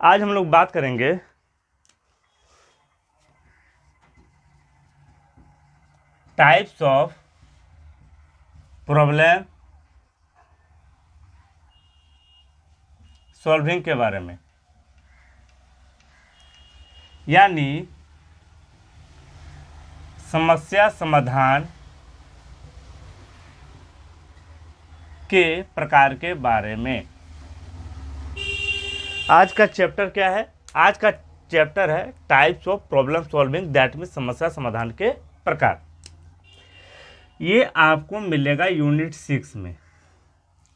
आज हम लोग बात करेंगे टाइप्स ऑफ प्रॉब्लम सॉल्विंग के बारे में, यानी समस्या समाधान के प्रकार के बारे में। आज का चैप्टर क्या है? आज का चैप्टर है types of problem solving, that means समस्या समाधान के प्रकार। ये आपको मिलेगा यूनिट 6 में,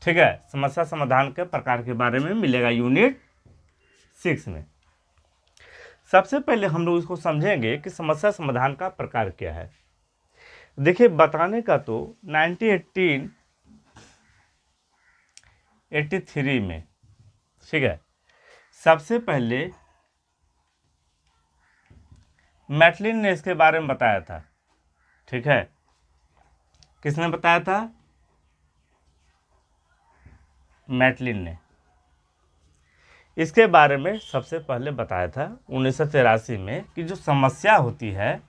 ठीक है। समस्या समाधान के प्रकार के बारे में मिलेगा यूनिट 6 में। सबसे पहले हम लोग इसको समझेंगे कि समस्या समाधान का प्रकार क्या है। देखिए, बताने का तो 1983 में, ठीक है, सबसे पहले मैटलिन ने इसके बारे में बताया था, ठीक है। किसने बताया था? मैटलिन ने इसके बारे में सबसे पहले बताया था 1983 में कि जो समस्या होती है,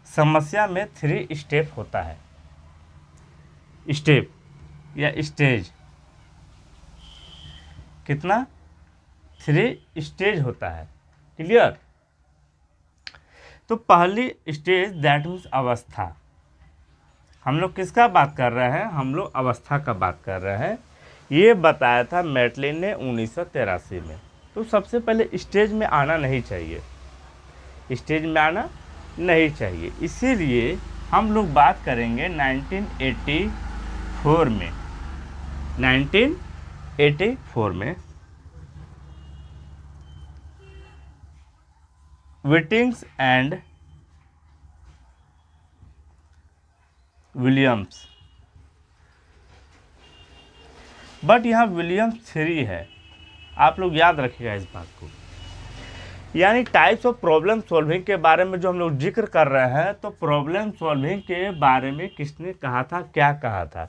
समस्या में 3 स्टेप होता है, स्टेप या स्टेज। कितना? 3 स्टेज होता है, क्लियर। तो पहली स्टेज दैट मीन्स अवस्था। हम लोग किसका बात कर रहे हैं? हम लोग अवस्था का बात कर रहे हैं। ये बताया था मैटलिन ने 1983 में। तो सबसे पहले स्टेज में आना नहीं चाहिए, स्टेज में आना नहीं चाहिए। इसीलिए हम लोग बात करेंगे 1984 में। 1984 में विटिंग्स एंड विलियम्स, बट यहाँ विलियम्स 3 है, आप लोग याद रखिएगा इस बात को। यानी टाइप्स ऑफ प्रॉब्लम सॉल्विंग के बारे में जो हम लोग जिक्र कर रहे हैं, तो प्रॉब्लम सॉल्विंग के बारे में किसने कहा था, क्या कहा था?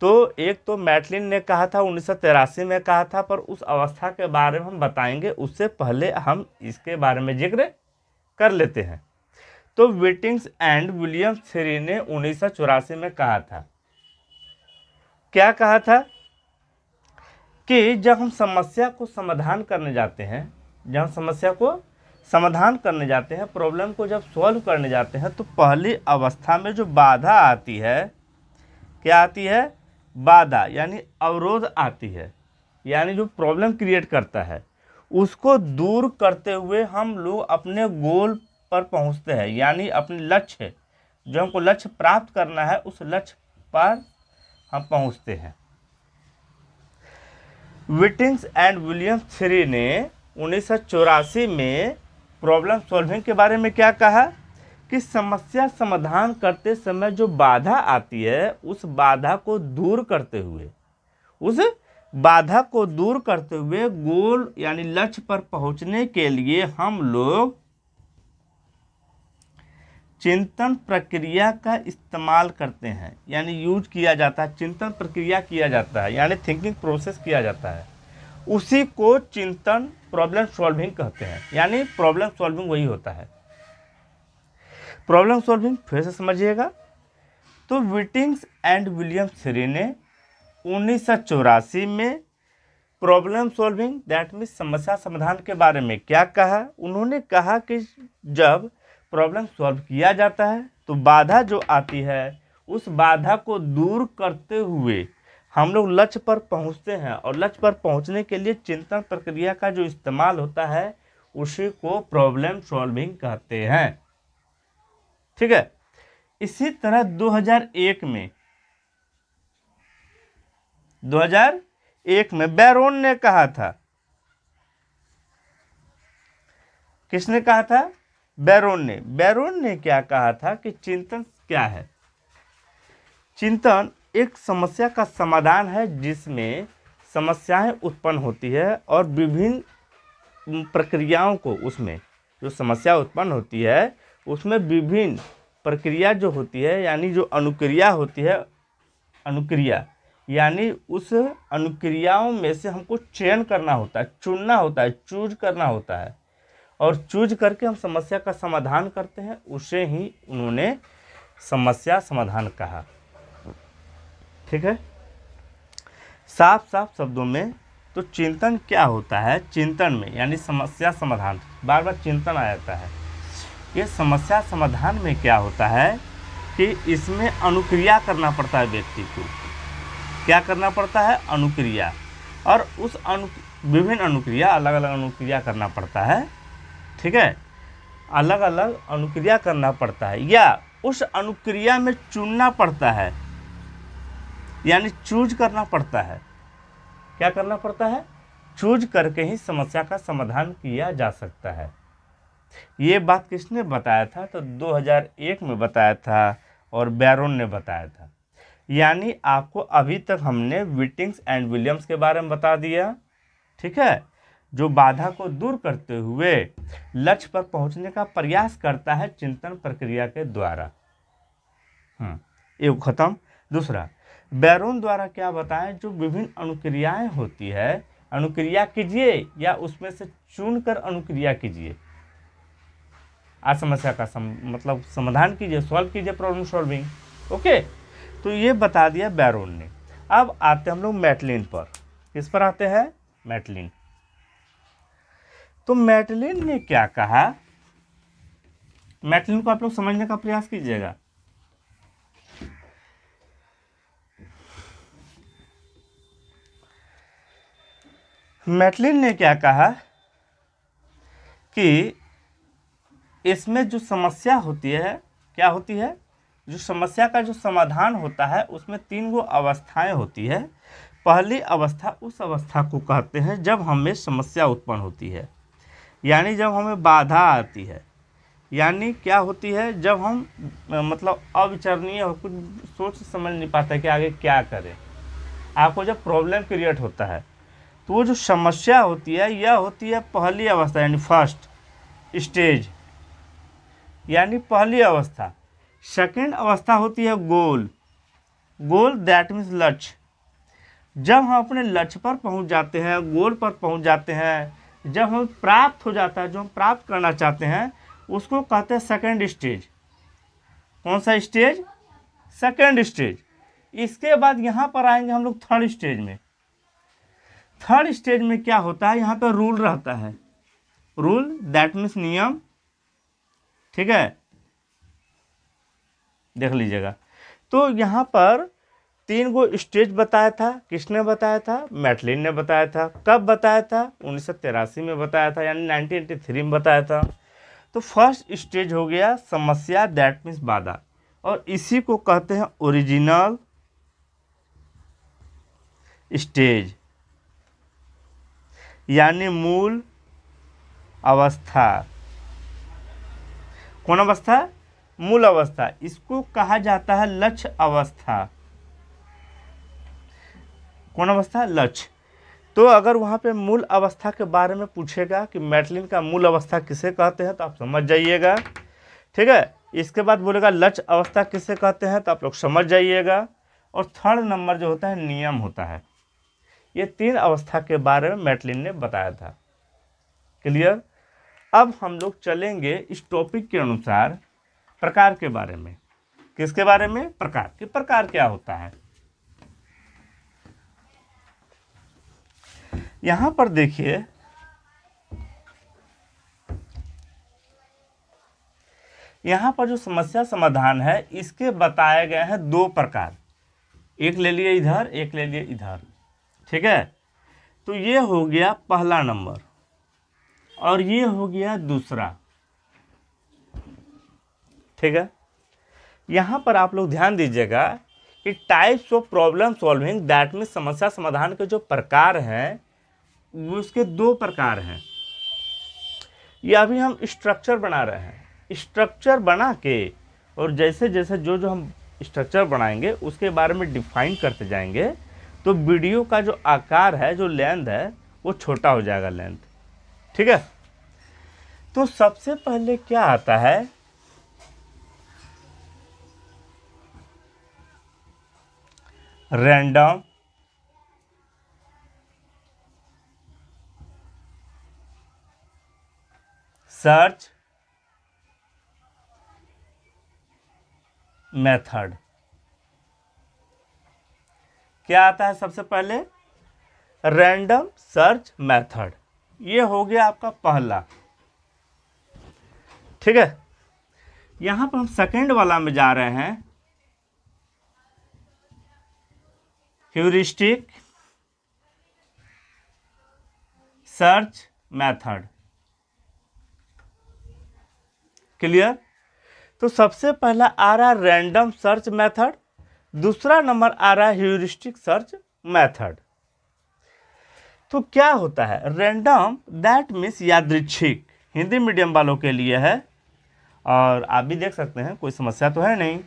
तो एक तो मैटलिन ने कहा था, 1983 में कहा था, पर उस अवस्था के बारे में हम बताएंगे। उससे पहले हम इसके बारे में जिक्र कर लेते हैं। तो विटिंग्स एंड विलियम्स 3 ने 1984 में कहा था, क्या कहा था? कि जब हम समस्या को समाधान करने जाते हैं, जब हम समस्या को समाधान करने जाते हैं, प्रॉब्लम को जब सॉल्व करने जाते हैं, तो पहली अवस्था में जो बाधा आती है, क्या आती है? बाधा यानी अवरोध आती है, यानी जो प्रॉब्लम क्रिएट करता है, उसको दूर करते हुए हम लोग अपने गोल पर पहुंचते हैं। यानी अपने लक्ष्य, जो हमको लक्ष्य प्राप्त करना है, उस लक्ष्य पर हम पहुंचते हैं। विटिंग्स एंड विलियम्स 3 ने 1984 में प्रॉब्लम सॉल्विंग के बारे में क्या कहा? कि समस्या समाधान करते समय जो बाधा आती है, उस बाधा को दूर करते हुए गोल यानी लक्ष्य पर पहुंचने के लिए हम लोग चिंतन प्रक्रिया का इस्तेमाल करते हैं। यानी यूज किया जाता है, चिंतन प्रक्रिया किया जाता है, यानी थिंकिंग प्रोसेस किया जाता है। उसी को चिंतन प्रॉब्लम सॉल्विंग कहते हैं। यानी प्रॉब्लम सॉल्विंग वही होता है। प्रॉब्लम सॉल्विंग फिर से समझिएगा। तो विटिंग्स एंड विलियम्स 3 ने 1984 में प्रॉब्लम सॉल्विंग दैट मीन्स समस्या समाधान के बारे में क्या कहा? उन्होंने कहा कि जब प्रॉब्लम सॉल्व किया जाता है, तो बाधा जो आती है, उस बाधा को दूर करते हुए हम लोग लक्ष्य पर पहुंचते हैं। और लक्ष्य पर पहुंचने के लिए चिंतन प्रक्रिया का जो इस्तेमाल होता है, उसी को प्रॉब्लम सॉल्विंग कहते हैं, ठीक है। इसी तरह 2001 में बैरोन ने कहा था। किसने कहा था? बैरोन ने क्या कहा था? कि चिंतन क्या है? चिंतन एक समस्या का समाधान है, जिसमें समस्याएं उत्पन्न होती है और विभिन्न प्रक्रियाओं को, उसमें जो समस्या उत्पन्न होती है, उसमें विभिन्न प्रक्रिया जो होती है, यानी जो अनुक्रिया होती है, अनुक्रिया यानी उस अनुक्रियाओं में से हमको चयन करना होता है, चुनना होता है, चूज करना होता है, और चूज करके हम समस्या का समाधान करते हैं, उसे ही उन्होंने समस्या समाधान कहा। ठीक है, साफ साफ शब्दों में तो चिंतन क्या होता है, चिंतन में यानी समस्या समाधान, बार बार चिंतन आ जाता है। ये समस्या समाधान में क्या होता है कि इसमें अनुक्रिया करना पड़ता है व्यक्ति को। क्या करना पड़ता है? अनुक्रिया। और उस विभिन्न अनुक्रिया, अलग अलग अनुक्रिया करना पड़ता है। ठीक है, अलग अलग अनुक्रिया करना पड़ता है, या उस अनुक्रिया में चुनना पड़ता है, यानी चूज करना पड़ता है। क्या करना पड़ता है? चूज करके ही समस्या का समाधान किया जा सकता है। ये बात किसने बताया था? तो 2001 में बताया था और बैरोन ने बताया था। यानी आपको अभी तक हमने विटिंग्स एंड विलियम्स के बारे में बता दिया। ठीक है, जो बाधा को दूर करते हुए लक्ष्य पर पहुंचने का प्रयास करता है चिंतन प्रक्रिया के द्वारा। एक खत्म। दूसरा, बैरोन द्वारा क्या बताएं, जो विभिन्न अनुक्रियाएं होती है, अनुक्रिया कीजिए या उसमें से चुनकर अनुक्रिया कीजिए, आज समस्या का मतलब समाधान कीजिए, सॉल्व कीजिए, प्रॉब्लम सॉल्विंग। ओके, तो ये बता दिया बैरोन ने। अब आते हम लोग मैटलिन पर। किस पर आते हैं? मैटलिन। तो मैटलिन ने क्या कहा, मैटलिन को आप लोग समझने का प्रयास कीजिएगा। मैटलिन ने क्या कहा कि इसमें जो समस्या होती है, क्या होती है, जो समस्या का जो समाधान होता है उसमें 3 अवस्थाएं होती है। पहली अवस्था उस अवस्था को कहते हैं जब हमें समस्या उत्पन्न होती है, यानी जब हमें बाधा आती है, यानी क्या होती है, जब हम मतलब अविचरणीय हो, कुछ सोच समझ नहीं पाते कि आगे क्या करें, आपको जब प्रॉब्लम क्रिएट होता है, तो वो जो समस्या होती है यह होती है पहली अवस्था, यानी फर्स्ट स्टेज, यानी पहली अवस्था। सेकेंड अवस्था होती है गोल। गोल दैट मीन्स लक्ष्य। जब हम अपने लक्ष्य पर पहुंच जाते हैं, गोल पर पहुंच जाते हैं, जब हम प्राप्त हो जाता है, जो हम प्राप्त करना चाहते हैं, उसको कहते हैं सेकेंड स्टेज। कौन सा स्टेज? Second stage. इसके बाद यहाँ पर आएंगे हम लोग थर्ड स्टेज में। थर्ड स्टेज में क्या होता है, यहाँ पर रूल रहता है। रूल दैट मीन्स नियम। ठीक है, देख लीजिएगा। तो यहाँ पर 3 स्टेज बताया था। किसने बताया था? मैटलिन ने बताया था। कब बताया था? 1983 में बताया था, यानी 1983 में बताया था। तो फर्स्ट स्टेज हो गया समस्या, दैट मीन्स बाधा, और इसी को कहते हैं ओरिजिनल स्टेज, यानी मूल अवस्था। कौन अवस्था? मूल अवस्था। इसको कहा जाता है लक्ष्य अवस्था। कौन अवस्था? लक्ष्य। तो अगर वहाँ पे मूल अवस्था के बारे में पूछेगा कि मैटलिन का मूल अवस्था किसे कहते हैं, तो आप समझ जाइएगा। ठीक है, इसके बाद बोलेगा लक्ष्य अवस्था किसे कहते हैं, तो आप लोग समझ जाइएगा। और थर्ड नंबर जो होता है नियम होता है। ये 3 अवस्था के बारे में मैटलिन ने बताया था। क्लियर? अब हम लोग चलेंगे इस टॉपिक के अनुसार प्रकार के बारे में। किसके बारे में? प्रकार के। प्रकार क्या होता है? यहां पर देखिए, यहां पर जो समस्या समाधान है इसके बताए गए हैं 2 प्रकार। एक ले लिए इधर, एक ले लिए इधर। ठीक है, तो ये हो गया पहला नंबर और ये हो गया दूसरा। ठीक है, यहां पर आप लोग ध्यान दीजिएगा कि types of problem solving, that means समस्या समाधान के जो प्रकार हैं वो उसके 2 प्रकार हैं। ये अभी हम स्ट्रक्चर बना रहे हैं। स्ट्रक्चर बना के और जैसे जैसे जो जो हम स्ट्रक्चर बनाएंगे उसके बारे में डिफाइन करते जाएंगे, तो वीडियो का जो आकार है, जो लेंथ है, वो छोटा हो जाएगा लेंथ। ठीक है, तो सबसे पहले क्या आता है, रैंडम सर्च मेथड। क्या आता है सबसे पहले? Random search method. ये हो गया आपका पहला। ठीक है, यहां पर हम सेकेंड वाला में जा रहे हैं, ह्यूरिस्टिक सर्च मेथड। क्लियर? तो सबसे पहला आ रहा है रैंडम सर्च मेथड, दूसरा नंबर आ रहा है ह्यूरिस्टिक सर्च मेथड। तो क्या होता है रैंडम? दैट मीन्स यादृच्छिक, हिंदी मीडियम वालों के लिए है, और आप भी देख सकते हैं, कोई समस्या तो है नहीं।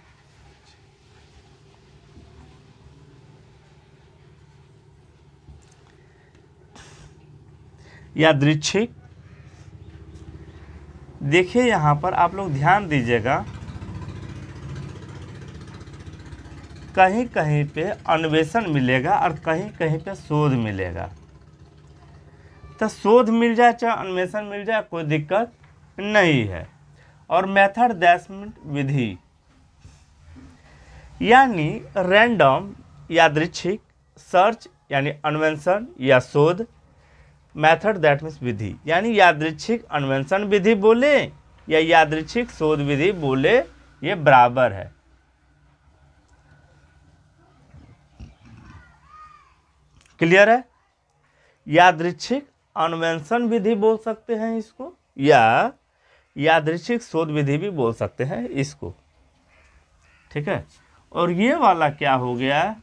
यादृच्छिक, देखिए यहां पर आप लोग ध्यान दीजिएगा, कहीं कहीं पे अन्वेषण मिलेगा और कहीं कहीं पे शोध मिलेगा। तो शोध मिल जाए चाहे अन्वेषण मिल जाए, कोई दिक्कत नहीं है। और मेथड दैट मीन्स विधि, यानी रैंडम यादृच्छिक, सर्च यानी अन्वेषण या शोध, मेथड दैट मीन्स विधि, यानी यादृच्छिक अन्वेषण विधि बोले या यादृच्छिक शोध विधि बोले, ये बराबर है। क्लियर है? यादृच्छिक अन्वेषण विधि बोल सकते हैं इसको, या यादृच्छिक शोध विधि भी बोल सकते हैं इसको। ठीक है, और ये वाला क्या हो गया?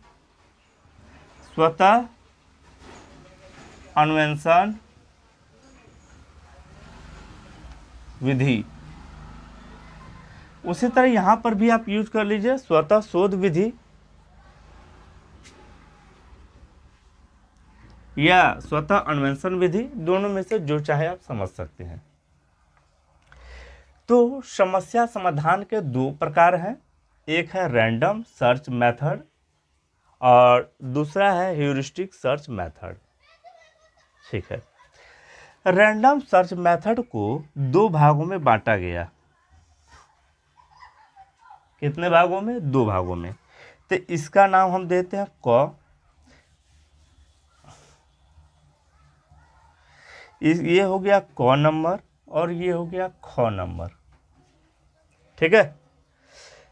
स्वतः अन्वेषण विधि। उसी तरह यहां पर भी आप यूज कर लीजिए स्वतः शोध विधि या स्वतः अन्वेषण विधि, दोनों में से जो चाहे आप समझ सकते हैं। तो समस्या समाधान के दो प्रकार हैं, एक है रैंडम सर्च मेथड और दूसरा है ह्यूरिस्टिक सर्च मेथड। ठीक है, रैंडम सर्च मेथड को दो भागों में बांटा गया। कितने भागों में? दो भागों में। तो इसका नाम हम देते हैं क, ये हो गया क नंबर और ये हो गया ख नंबर। ठीक है,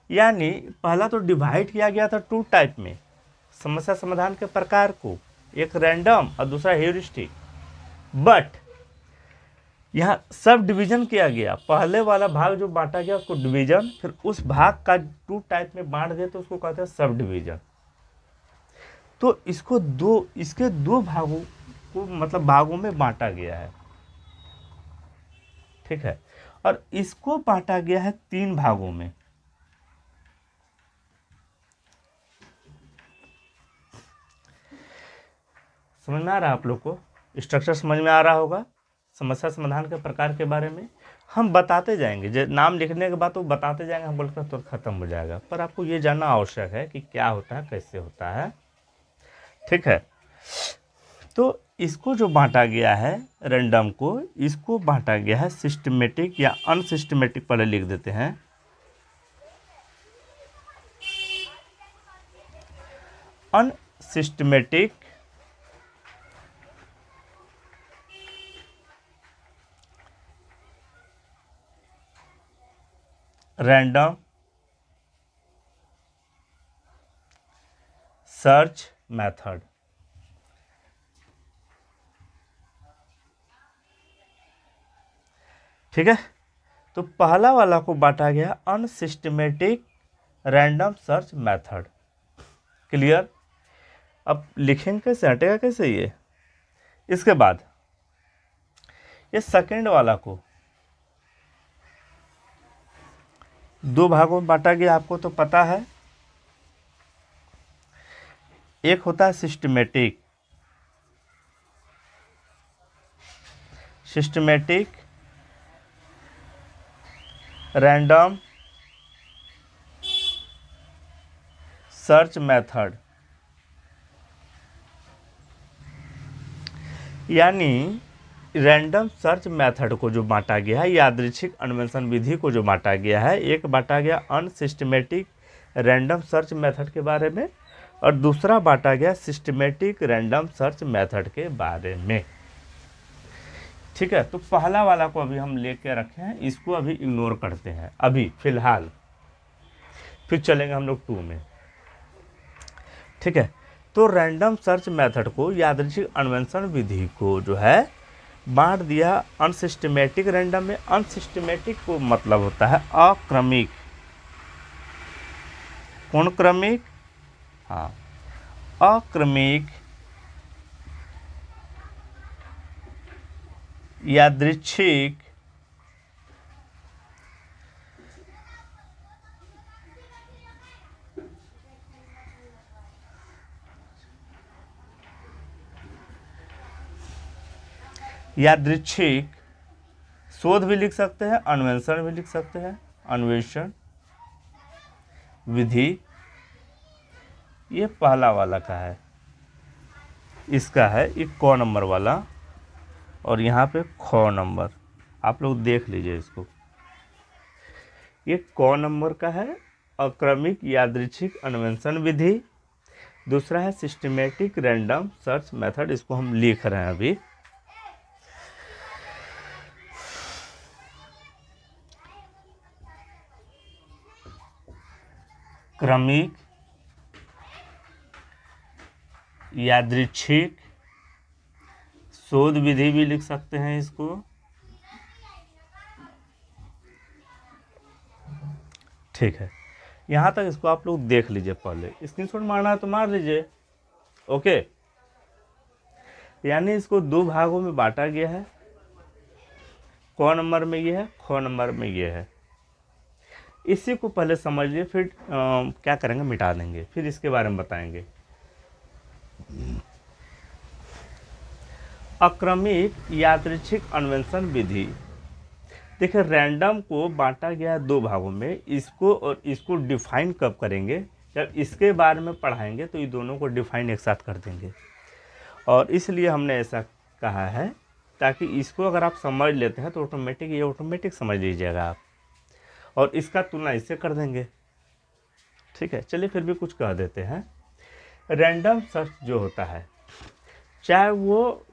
यानी पहला तो डिवाइड किया गया था टू टाइप में समस्या समाधान के प्रकार को, एक रैंडम और दूसरा ह्यूरिस्टिक। बट यहाँ सब डिवीजन किया गया, पहले वाला भाग जो बांटा गया उसको डिवीजन, फिर उस भाग का टू टाइप में बांट दे तो उसको कहते हैं सब डिवीजन। तो इसको इसके दो भागों को मतलब भागों में बांटा गया है। ठीक है, और इसको बांटा गया है तीन भागों में। समझ में आ रहा है आप लोग को? स्ट्रक्चर समझ में आ रहा होगा। समस्या समाधान के प्रकार के बारे में हम बताते जाएंगे, जो नाम लिखने के बाद तो बताते जाएंगे, हम बोलकर तो खत्म हो जाएगा, पर आपको ये जानना आवश्यक है कि क्या होता है, कैसे होता है। ठीक है, तो इसको जो बांटा गया है रैंडम को, इसको बांटा गया है सिस्टमेटिक या अनसिस्टमेटिक। पहले लिख देते हैं, अनसिस्टमेटिक रैंडम सर्च मेथड। ठीक है, तो पहला वाला को बांटा गया unsystematic random search method. Clear? अब लिखेंगे कैसे, हटेगा कैसे ये? इसके बाद ये सेकेंड वाला को दो भागों में बांटा गया, आपको तो पता है। एक होता है सिस्टमेटिक रैंडम सर्च मेथड, यानी रैंडम सर्च मेथड को जो बांटा गया है, यादृच्छिक अन्वेषण विधि को जो बांटा गया है, एक बांटा गया अनसिस्टमेटिक रैंडम सर्च मेथड के बारे में और दूसरा बांटा गया सिस्टमेटिक रैंडम सर्च मेथड के बारे में। ठीक है, तो पहला वाला को अभी हम लेके रखे हैं, इसको अभी इग्नोर करते हैं अभी फिलहाल, फिर चलेंगे हम लोग 2 में। ठीक है, तो रैंडम सर्च मेथड को, यादृच्छिक अन्वेषण विधि को जो है बांट दिया अनसिस्टमेटिक रैंडम में। अनसिस्टमेटिक को मतलब होता है अक्रमिक। कौन क्रमिक? हाँ, अक्रमिक यादृच्छिक यादृच्छिक शोध भी लिख सकते हैं, अन्वेषण भी लिख सकते हैं, अन्वेषण विधि। ये पहला वाला का है, इसका है एक क नंबर वाला और यहाँ पे ख नंबर, आप लोग देख लीजिए इसको। ये क नंबर का है अक्रमिक यादृच्छिक अन्वेषण विधि, दूसरा है सिस्टमेटिक रैंडम सर्च मेथड, इसको हम लिख रहे हैं अभी। क्रमिक यादृच्छिक शोध विधि भी लिख सकते हैं इसको। ठीक है, यहाँ तक इसको आप लोग देख लीजिए, पहले स्क्रीनशॉट मारना है तो मार लीजिए। ओके, यानी इसको 2 भागों में बांटा गया है, क नंबर में ये है, ख नंबर में ये है। इसी को पहले समझ लिए, फिर क्या करेंगे, मिटा देंगे, फिर इसके बारे में बताएंगे। अक्रमिक यादृच्छिक अन्वेषण विधि, देखिए रैंडम को बांटा गया है 2 भागों में, इसको और इसको डिफाइन कब करेंगे, जब इसके बारे में पढ़ाएंगे तो ये दोनों को डिफाइन एक साथ कर देंगे। और इसलिए हमने ऐसा कहा है ताकि इसको अगर आप समझ लेते हैं तो ऑटोमेटिक, ये ऑटोमेटिक समझ लीजिएगा आप, और इसका तुलना इससे कर देंगे। ठीक है, चलिए फिर भी कुछ कह देते हैं। रैंडम सर्च जो होता है, चाहे वो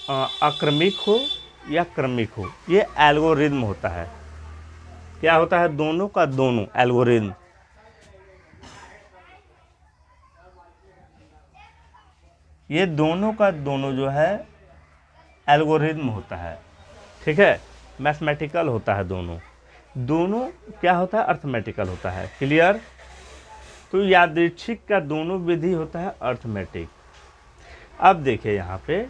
अक्रमिक हो या क्रमिक हो, ये एल्गोरिदम होता है। क्या होता है? दोनों का दोनों एल्गोरिदम। ये दोनों का दोनों जो है एल्गोरिदम होता है। ठीक है, मैथमेटिकल होता है दोनों। दोनों क्या होता है? अर्थमेटिकल होता है। क्लियर? तो यादृच्छिक का दोनों विधि होता है अर्थमेटिक। अब देखिए यहाँ पे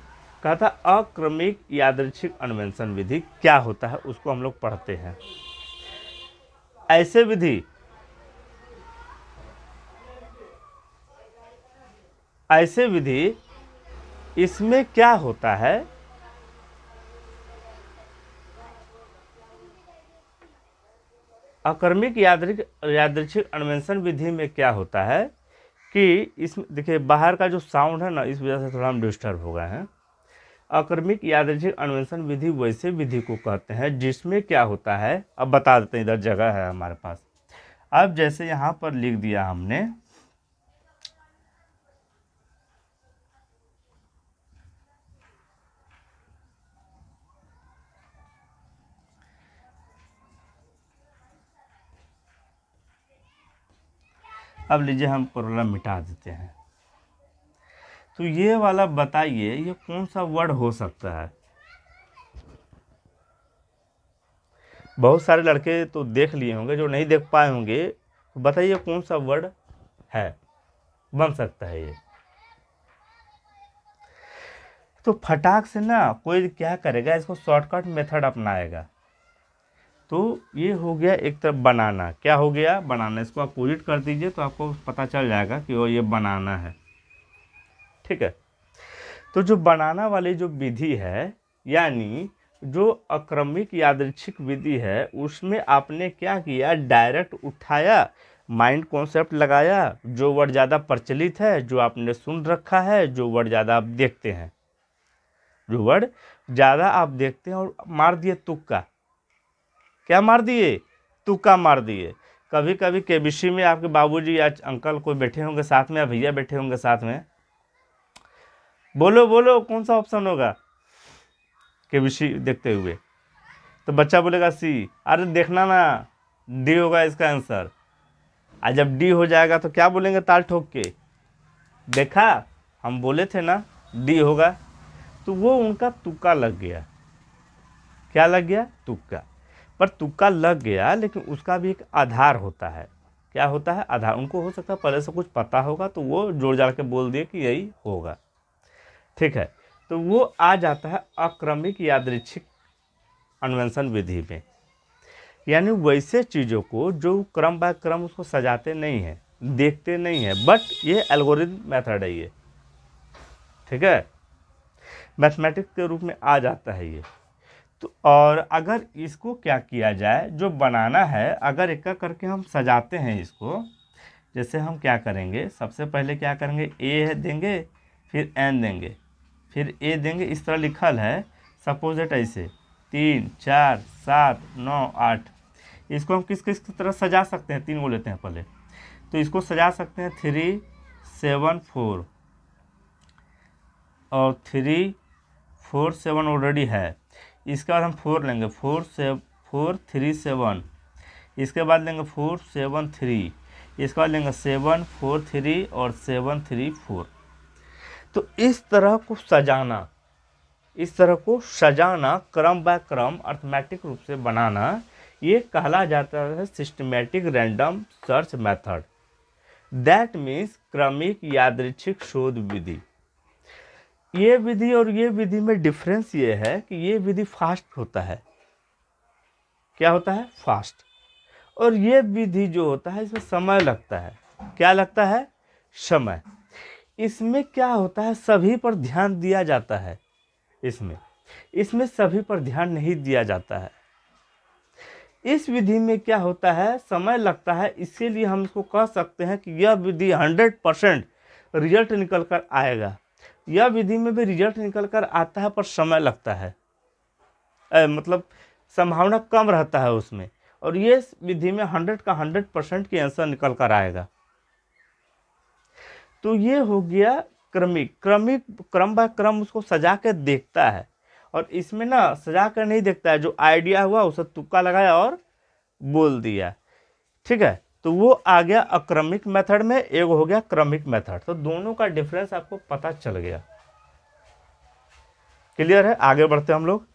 कहा था अक्रमिक यादृच्छिक अन्वेषण विधि क्या होता है, उसको हम लोग पढ़ते हैं। ऐसे विधि इसमें क्या होता है, अक्रमिक यादृच्छिक अन्वेषण विधि में क्या होता है कि इसमें देखिए बाहर का जो साउंड है ना, इस वजह से थोड़ा हम डिस्टर्ब हो गए हैं। अक्रमिक यादृच्छिक अन्वेषण विधि वैसे विधि को कहते हैं जिसमें क्या होता है, अब बता देते हैं, इधर जगह है हमारे पास। अब जैसे यहाँ पर लिख दिया हमने, अब लीजिए हम प्रॉब्लम मिटा देते हैं। तो ये वाला बताइए, ये कौन सा वर्ड हो सकता है? बहुत सारे लड़के तो देख लिए होंगे, जो नहीं देख पाए होंगे तो बताइए कौन सा वर्ड है, बन सकता है ये। तो फटाक से ना कोई क्या करेगा, इसको शॉर्टकट मेथड अपनाएगा। तो ये हो गया एक तरफ बनाना। क्या हो गया? बनाना। इसको अपोजिट कर दीजिए तो आपको पता चल जाएगा कि वो ये बनाना है। ठीक है, तो जो बनाना वाली जो विधि है, यानी जो अक्रमिक यादृच्छिक विधि है, उसमें आपने क्या किया, डायरेक्ट उठाया, माइंड कॉन्सेप्ट लगाया, जो वर्ड ज़्यादा प्रचलित है, जो आपने सुन रखा है, जो वर्ड ज़्यादा आप देखते हैं, जो वर्ड ज़्यादा आप देखते हैं और मार दिए तुक्का। क्या मार दिए? तुक्का मार दिए। कभी कभी केबीसी में आपके बाबूजी या अंकल कोई बैठे होंगे साथ में या भैया बैठे होंगे साथ में, बोलो बोलो कौन सा ऑप्शन होगा केबीसी देखते हुए, तो बच्चा बोलेगा सी। अरे देखना ना, डी होगा इसका आंसर। आज जब डी हो जाएगा तो क्या बोलेंगे ताल ठोक के, देखा हम बोले थे ना डी होगा। तो वो उनका तुक्का लग गया। क्या लग गया? तुक्का। पर तुक्का लग गया, लेकिन उसका भी एक आधार होता है। क्या होता है? आधार। उनको हो सकता है पहले से कुछ पता होगा तो वो जोड़ जाड़ के बोल दिए कि यही होगा। ठीक है, तो वो आ जाता है अक्रमिक यादृच्छिक अन्वेषण विधि में। यानी वैसे चीज़ों को जो क्रम बाय क्रम उसको सजाते नहीं हैं, देखते नहीं हैं, बट ये एल्गोरिथम मेथड है ये। ठीक है, मैथमेटिक्स के रूप में आ जाता है ये। तो और अगर इसको क्या किया जाए, जो बनाना है, अगर एक करके हम सजाते हैं इसको, जैसे हम क्या करेंगे, सबसे पहले क्या करेंगे, ए देंगे, फिर एन देंगे, फिर ए देंगे। इस तरह लिखल है, सपोजिट ऐसे 3 4 7 9 8। इसको हम किस किस तरह सजा सकते हैं? 3 को लेते हैं पहले, तो इसको सजा सकते हैं 3 7 4, और 3 4 7 ऑलरेडी है। इसके बाद हम 4 लेंगे, 4 3 7। इसके बाद लेंगे 4 7 3। इसके बाद लेंगे 7 4 3 और 7 3 4। तो इस तरह को सजाना, इस तरह को सजाना, क्रम बाय क्रम अर्थमेटिक रूप से बनाना, ये कहला जाता है systematic random search method. That means क्रमिक यादृच्छिक शोध विधि। ये विधि और ये विधि में डिफरेंस ये है कि ये विधि फास्ट होता है। क्या होता है? फास्ट। और ये विधि जो होता है इसमें समय लगता है। क्या लगता है? समय। इसमें क्या होता है, सभी पर ध्यान दिया जाता है। इसमें सभी पर ध्यान नहीं दिया जाता है। इस विधि में क्या होता है, समय लगता है, इसीलिए हम इसको कह सकते हैं कि यह विधि 100% रिजल्ट निकल कर आएगा। यह विधि में भी रिजल्ट निकल कर आता है पर समय लगता है, मतलब संभावना कम रहता है उसमें। और ये विधि में 100 का 100% की आंसर निकल कर आएगा। तो ये हो गया क्रमिक। क्रम बाय क्रम उसको सजा के देखता है। और इसमें ना सजा कर नहीं देखता है, जो आइडिया हुआ उसे तुक्का लगाया और बोल दिया। ठीक है, तो वो आ गया अक्रमिक मेथड में, एक हो गया क्रमिक मेथड। तो दोनों का डिफरेंस आपको पता चल गया। क्लियर है? आगे बढ़ते हम लोग।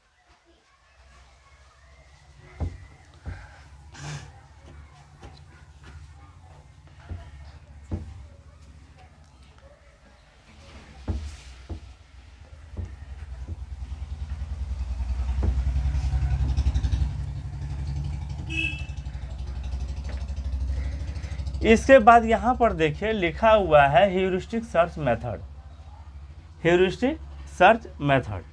इसके बाद यहां पर देखिए लिखा हुआ है heuristic search method. Heuristic search method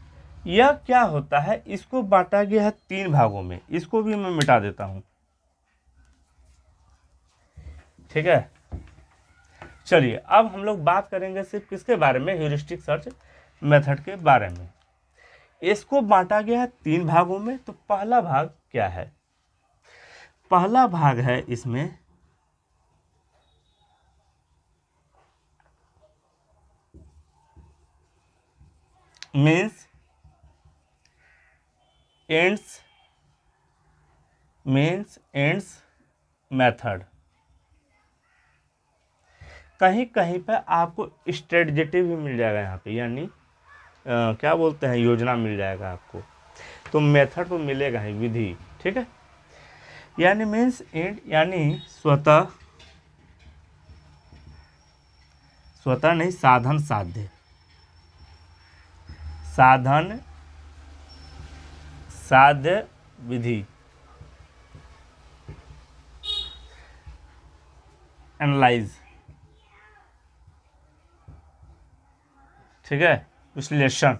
यह क्या होता है, इसको बांटा गया है 3 भागों में। इसको भी मैं मिटा देता हूं। ठीक है, चलिए अब हम लोग बात करेंगे सिर्फ किसके बारे में, ह्यूरिस्टिक सर्च मेथड के बारे में। इसको बांटा गया है 3 भागों में। तो पहला भाग क्या है? पहला भाग है इसमें मीन्स एंड्स मेथड। कहीं कहीं पर आपको स्ट्रेटजेटिव भी मिल जाएगा यहाँ पे, यानी क्या बोलते हैं, योजना मिल जाएगा आपको। तो मेथड तो मिलेगा ही, विधि। ठीक है, यानी मीन्स एंड, यानी स्वतः नहीं, साधन साध्य, साधन साध्य विधि, एनालाइज। ठीक है, विश्लेषण।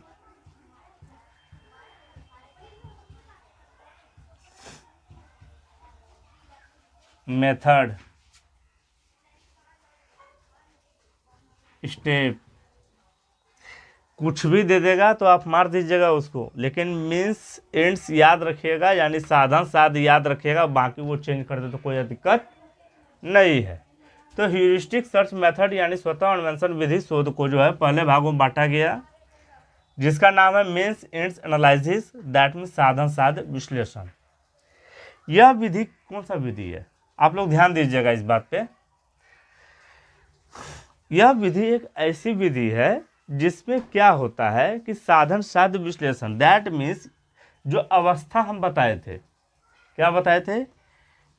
मेथड, स्टेप, कुछ भी दे देगा तो आप मार दीजिएगा उसको, लेकिन मीन्स एंड्स याद रखिएगा, यानी साधन साध्य याद रखिएगा, बाकी वो चेंज कर दे तो कोई दिक्कत नहीं है। तो ह्यूरिस्टिक सर्च मेथड यानी स्वतः अन्वेषण विधि शोध को जो है पहले भागों में बांटा गया, जिसका नाम है means ends analysis, that means साधन साध्य विश्लेषण। यह विधि कौन सा विधि है, आप लोग ध्यान दीजिएगा इस बात पे। यह विधि एक ऐसी विधि है जिसमें क्या होता है कि साधन साध्य विश्लेषण, दैट मीन्स जो अवस्था हम बताए थे, क्या बताए थे,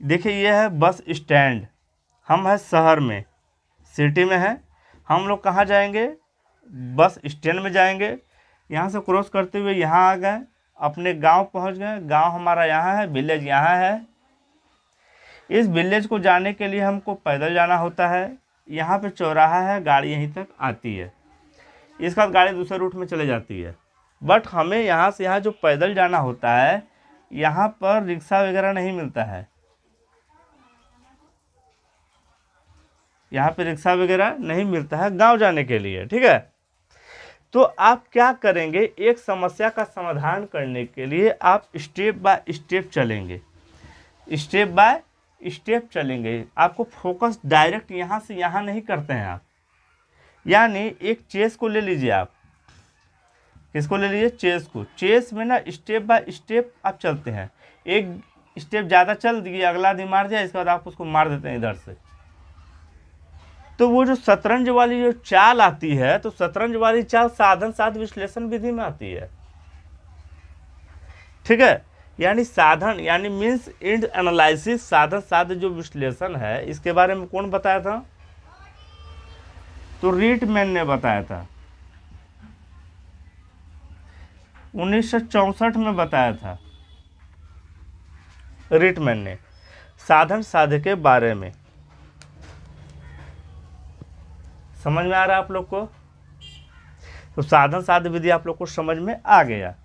देखिए ये है बस स्टैंड, हम है शहर में, सिटी में है, हम लोग कहाँ जाएंगे, बस स्टैंड में जाएंगे, यहाँ से क्रॉस करते हुए यहाँ आ गए, अपने गांव पहुँच गए, गांव हमारा यहाँ है, विलेज यहाँ है। इस विलेज को जाने के लिए हमको पैदल जाना होता है, यहाँ पे चौराहा है, गाड़ी यहीं तक आती है, इसके बाद गाड़ी दूसरे रूट में चले जाती है। बट हमें यहाँ से यहाँ जो पैदल जाना होता है, यहाँ पर रिक्शा वगैरह नहीं मिलता है, यहाँ पे रिक्शा वगैरह नहीं मिलता है गांव जाने के लिए, ठीक है। तो आप क्या करेंगे, एक समस्या का समाधान करने के लिए आप स्टेप बाय स्टेप चलेंगे, स्टेप बाय स्टेप चलेंगे, आपको फोकस डायरेक्ट यहाँ से यहाँ नहीं करते हैं आप। यानी एक चेस को ले लीजिए आप, किसको ले लीजिए, चेस को। चेस में ना स्टेप बाय स्टेप आप चलते हैं, एक स्टेप ज़्यादा चल दिए, अगला आदमी मार दिया, इसके बाद आप उसको मार देते हैं इधर से। तो वो जो शतरंज वाली जो चाल आती है, तो शतरंज वाली चाल साधन साध्य विश्लेषण विधि में आती है, ठीक है। यानी साधन यानी मीन्स एंड एनालिसिस, साधन साध्य जो विश्लेषण है, इसके बारे में कौन बताया था, तो रीटमैन ने बताया था, 1964 में बताया था रीटमैन ने साधन साध्य के बारे में। समझ में आ रहा है आप लोग को, तो साधन साध्य विधि आप लोग को समझ में आ गया।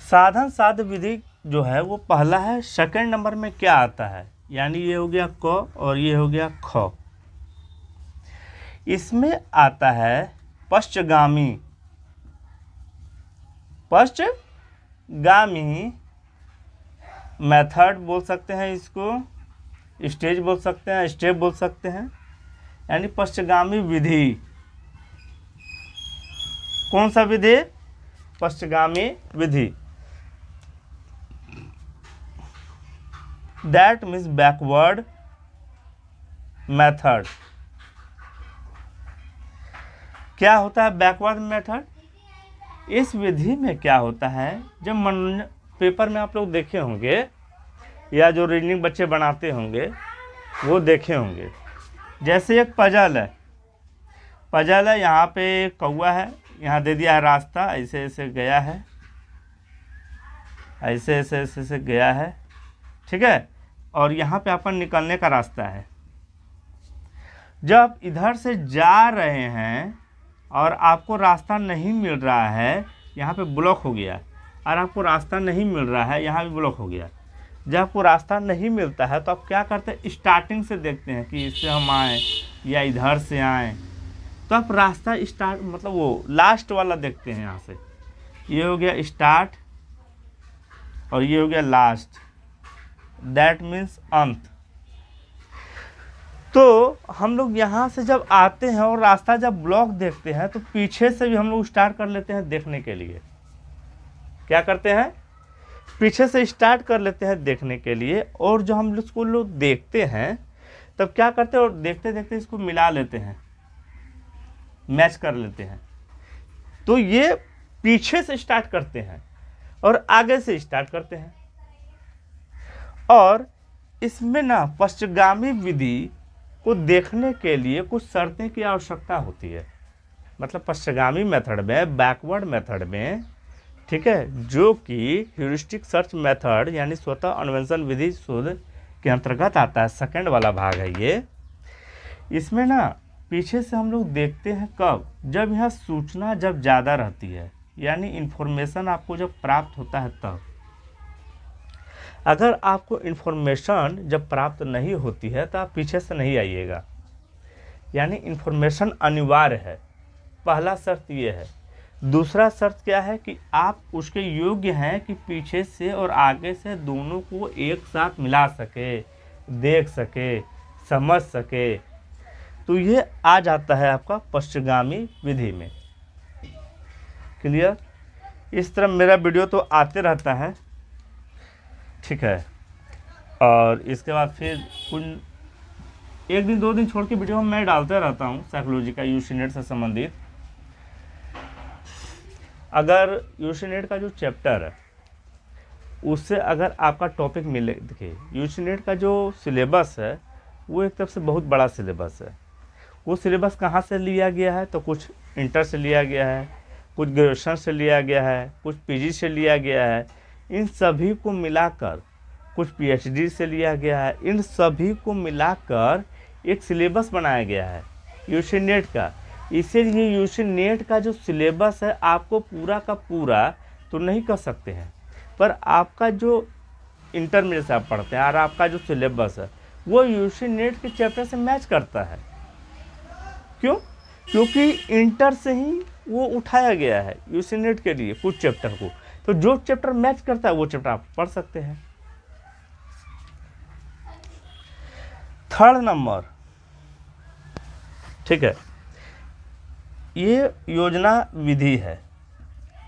साधन साध्य विधि जो है वो पहला है, सेकंड नंबर में क्या आता है, यानी ये हो गया क और ये हो गया ख। इसमें आता है पश्चगामी, पश्चगामी मेथड बोल सकते हैं इसको, स्टेज बोल सकते हैं, स्टेप बोल सकते हैं, यानी पश्चगामी विधि। कौन सा विधि, पश्चगामी विधि, दैट मीन्स बैकवर्ड मेथड। क्या होता है बैकवर्ड मेथड, इस विधि में क्या होता है, जब मनोरंजन पेपर में आप लोग देखे होंगे या जो रीजनिंग बच्चे बनाते होंगे वो देखे होंगे, जैसे एक पजल है, पजल है, यहाँ पे कौवा है, यहाँ दे दिया है रास्ता, ऐसे ऐसे गया है, ऐसे ऐसे ऐसे ऐसे गया है, ठीक है, और यहाँ पे अपन निकलने का रास्ता है। जब इधर से जा रहे हैं और आपको रास्ता नहीं मिल रहा है, यहाँ पे ब्लॉक हो गया, और आपको रास्ता नहीं मिल रहा है, यहाँ भी ब्लॉक हो गया। जब आपको रास्ता नहीं मिलता है तो आप क्या करते हैं, स्टार्टिंग से देखते हैं कि इससे हम आएँ या इधर से आएँ, तो आप रास्ता स्टार्ट मतलब वो लास्ट वाला देखते हैं। यहाँ से ये हो गया स्टार्ट और ये हो गया लास्ट, दैट मीन्स अंत। तो हम लोग यहाँ से जब आते हैं और रास्ता जब ब्लॉक देखते हैं तो पीछे से भी हम लोग स्टार्ट कर लेते हैं देखने के लिए। क्या करते हैं, पीछे से स्टार्ट कर लेते हैं देखने के लिए, और जो हम लोग देखते हैं तब क्या करते हैं, और देखते देखते इसको मिला लेते हैं, मैच कर लेते हैं। तो ये पीछे से स्टार्ट करते हैं और आगे से स्टार्ट करते हैं। और इसमें ना पश्चगामी विधि को देखने के लिए कुछ शर्तें की आवश्यकता होती है। मतलब पश्चगामी मेथड में, बैकवर्ड मेथड में, ठीक है, जो कि ह्यूरिस्टिक सर्च मेथड यानी स्वतः अन्वेषण विधि शोध के अंतर्गत आता है, सेकंड वाला भाग है ये। इसमें ना पीछे से हम लोग देखते हैं कब, जब यह सूचना जब ज़्यादा रहती है, यानी इन्फॉर्मेशन आपको जब प्राप्त होता है तब। अगर आपको इन्फॉर्मेशन जब प्राप्त नहीं होती है तो आप पीछे से नहीं आइएगा, यानी इन्फॉर्मेशन अनिवार्य है, पहला शर्त ये है। दूसरा शर्त क्या है कि आप उसके योग्य हैं कि पीछे से और आगे से दोनों को एक साथ मिला सके, देख सके, समझ सके, तो ये आ जाता है आपका पश्चगामी विधि में। क्लियर? इस तरह मेरा वीडियो तो आते रहता है, ठीक है। और इसके बाद फिर कुछ एक दिन 2 दिन छोड़ के वीडियो मैं डालते रहता हूँ साइकोलॉजी का, यूसीनेट से संबंधित। अगर यूसीनेट का जो चैप्टर है उससे अगर आपका टॉपिक मिले, देखिए यूसीनेट का जो सिलेबस है वो एक तरफ से बहुत बड़ा सिलेबस है। वो सिलेबस कहाँ से लिया गया है? तो कुछ इंटर से लिया गया है, कुछ ग्रेजुएशन से लिया गया है, कुछ पीजी से लिया गया है, इन सभी को मिलाकर कुछ पीएचडी से लिया गया है, इन सभी को मिलाकर एक सिलेबस बनाया गया है यूसीनेट का। इसीलिए यूसीनेट का जो सिलेबस है आपको पूरा का पूरा तो नहीं कर सकते हैं, पर आपका जो इंटरमीडिएट से आप पढ़ते हैं और आपका जो सिलेबस है वो यूसीनेट के चैप्टर से मैच करता है। क्यों? क्योंकि इंटर से ही वो उठाया गया है यूसीनेट के लिए कुछ चैप्टर को, तो जो चैप्टर मैच करता है वो चैप्टर आप पढ़ सकते हैं। थर्ड नंबर, ठीक है, ये योजना विधि है।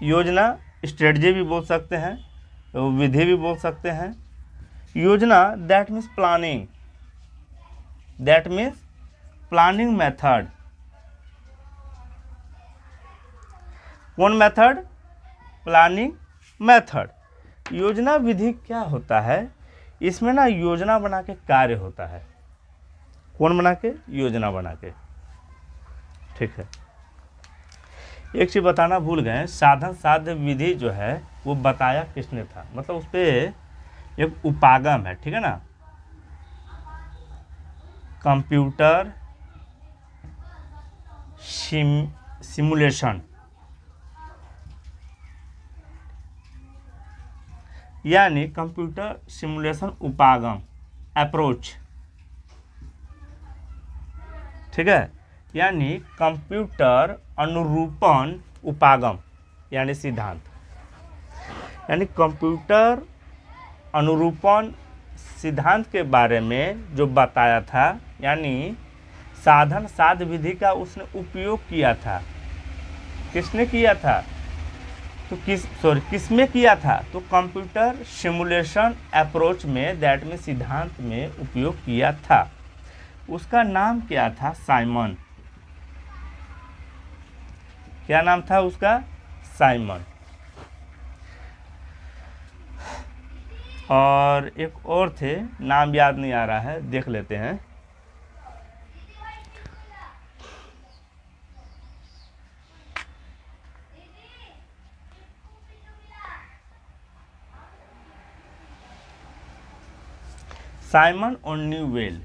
योजना स्ट्रेटजी भी बोल सकते हैं, विधि भी बोल सकते हैं। योजना that means planning, that means planning method. कौन मेथड? Planning method. योजना विधि क्या होता है? इसमें ना योजना बना के कार्य होता है। कौन बना के? योजना बना के, ठीक है। एक चीज बताना भूल गए, साधन साध्य विधि जो है वो बताया किसने था? मतलब उस पर एक उपागम है, ठीक है ना, कंप्यूटर सिमुलेशन, यानी कंप्यूटर सिमुलेशन उपागम अप्रोच, ठीक है, यानी कंप्यूटर अनुरूपण उपागम यानी सिद्धांत, यानी कंप्यूटर अनुरूपण सिद्धांत के बारे में जो बताया था, यानी साधन साध्य विधि का उसने उपयोग किया था। किसने किया था? तो किसमें किया था? तो कंप्यूटर सिमुलेशन अप्रोच में, दैट में सिद्धांत में उपयोग किया था। उसका नाम क्या था? साइमन। क्या नाम था उसका? साइमन। और एक और थे, नाम याद नहीं आ रहा है, देख लेते हैं। साइमन और न्यूवेल,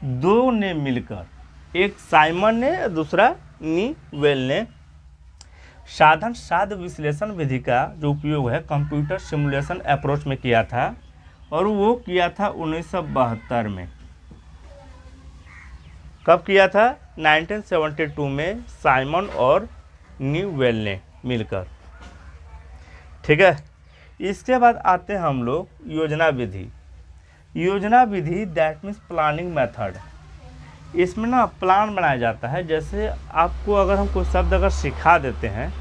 दो ने मिलकर, एक साइमन ने दूसरा न्यूवेल ने, साधन साध्य विश्लेषण विधि का जो उपयोग है कंप्यूटर सिमुलेशन अप्रोच में किया था, और वो किया था 1972 में। कब किया था? 1972 में साइमन और न्यूवेल ने मिलकर, ठीक है। इसके बाद आते हैं हम लोग योजना विधि। योजना विधि दैट मीन्स प्लानिंग मेथड। इसमें ना प्लान बनाया जाता है। जैसे आपको अगर हम कोई शब्द अगर सिखा देते हैं,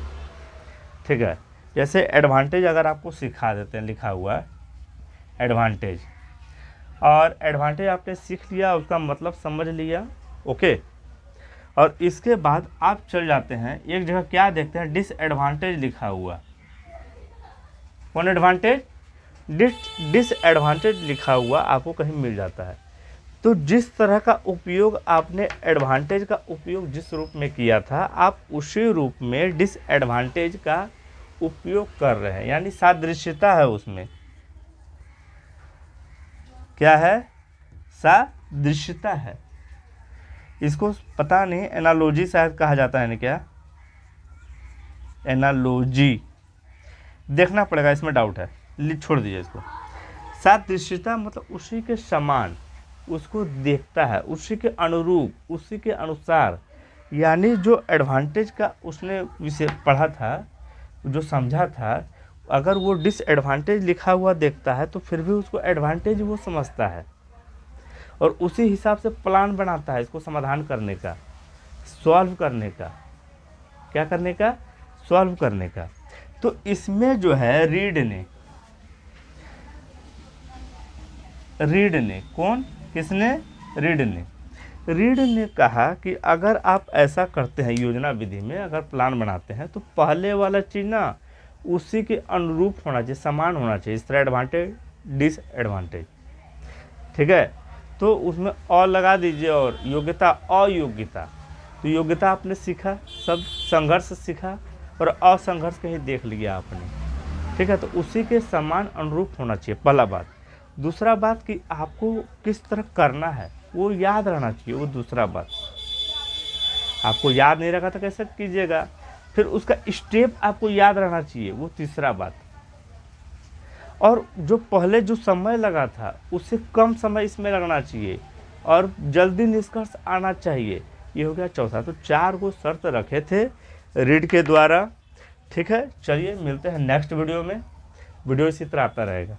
ठीक है, जैसे एडवांटेज अगर आपको सिखा देते हैं, लिखा हुआ है एडवांटेज, और एडवांटेज आपने सीख लिया, उसका मतलब समझ लिया, ओके। और इसके बाद आप चल जाते हैं एक जगह, क्या देखते हैं? डिसएडवांटेज लिखा हुआ। कौन एडवांटेज? डिसएडवांटेज लिखा हुआ आपको कहीं मिल जाता है। तो जिस तरह का उपयोग आपने एडवांटेज का उपयोग जिस रूप में किया था, आप उसी रूप में डिसएडवांटेज का उपयोग कर रहे हैं, यानी सादृश्यता है उसमें। क्या है? सादृश्यता है। इसको पता नहीं, एनालॉजी शायद कहा जाता है ना, क्या? एनालॉजी, देखना पड़ेगा, इसमें डाउट है, छोड़ दीजिए इसको। सादृश्यता मतलब उसी के समान, उसको देखता है, उसी के अनुरूप, उसी के अनुसार, यानी जो एडवांटेज का उसने विषय पढ़ा था, जो समझा था, अगर वो डिसएडवांटेज लिखा हुआ देखता है तो फिर भी उसको एडवांटेज वो समझता है और उसी हिसाब से प्लान बनाता है इसको समाधान करने का, सॉल्व करने का। क्या करने का? सॉल्व करने का। तो इसमें जो है रीड ने कौन, किसने? रीड ने कहा कि अगर आप ऐसा करते हैं योजना विधि में, अगर प्लान बनाते हैं तो पहले वाला चीज़ ना उसी के अनुरूप होना चाहिए, समान होना चाहिए, इस तरह एडवांटेज डिसएडवांटेज, ठीक है। तो उसमें और लगा दीजिए, और योग्यता अयोग्यता, तो योग्यता आपने सीखा, सब संघर्ष सीखा और असंघर्ष कहीं देख लिया आपने, ठीक है। तो उसी के समान अनुरूप होना चाहिए, पहला बात। दूसरा बात कि आपको किस तरह करना है वो याद रहना चाहिए, वो दूसरा बात। आपको याद नहीं रखा तो कैसे कीजिएगा? फिर उसका स्टेप आपको याद रहना चाहिए, वो तीसरा बात। और जो पहले जो समय लगा था उससे कम समय इसमें लगना चाहिए और जल्दी निष्कर्ष आना चाहिए, ये हो गया चौथा। तो 4 को शर्त रखे थे रीड के द्वारा, ठीक है। चलिए मिलते हैं नेक्स्ट वीडियो में, वीडियो इसी तरह आता रहेगा।